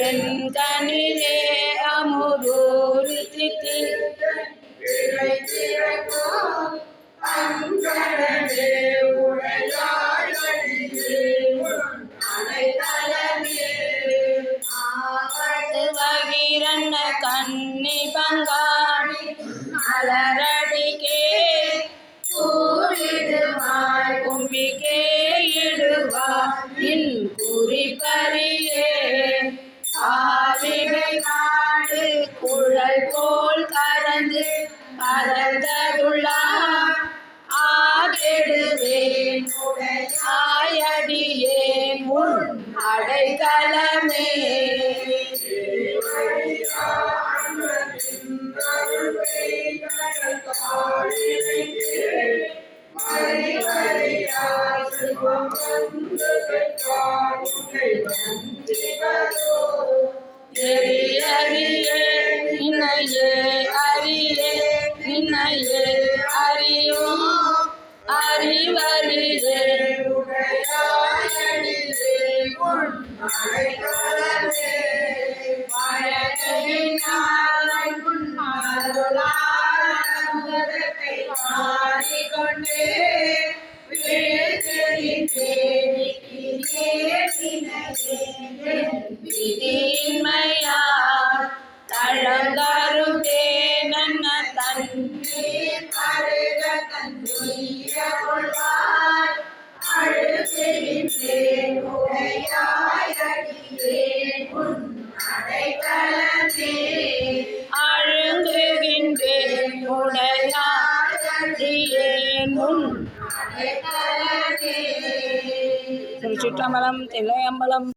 என் கனிலே அமுதூரி தித்தி வகிரண்ண கண்ணி பங்காணி அலரடிக்கே கும்பிக்கே இடுவார் நின் குறிப்பறியே ஆவினை நாடு குழல் போல் கறந்து கரந்தருளார் ஆகெடுவேன் ஆயடியேன் உன் அடைக்கலமே அறியே நின்னையே அறியே நின்னையே அறியும் அறிவறியே விதிமையார் தழங்கருதே நன்ன தண்ணீர் அருக தன்னுயிர கொள்வார் அழுகின்றேன் உடையாய் அடியேன் உன் அடைக்கலமே அழுங்குகின்றேன் உடையாய் அடியேன் உன் அடைக்கலமே. திருச்சிற்றம்பலம், தில்லையம்பலம்.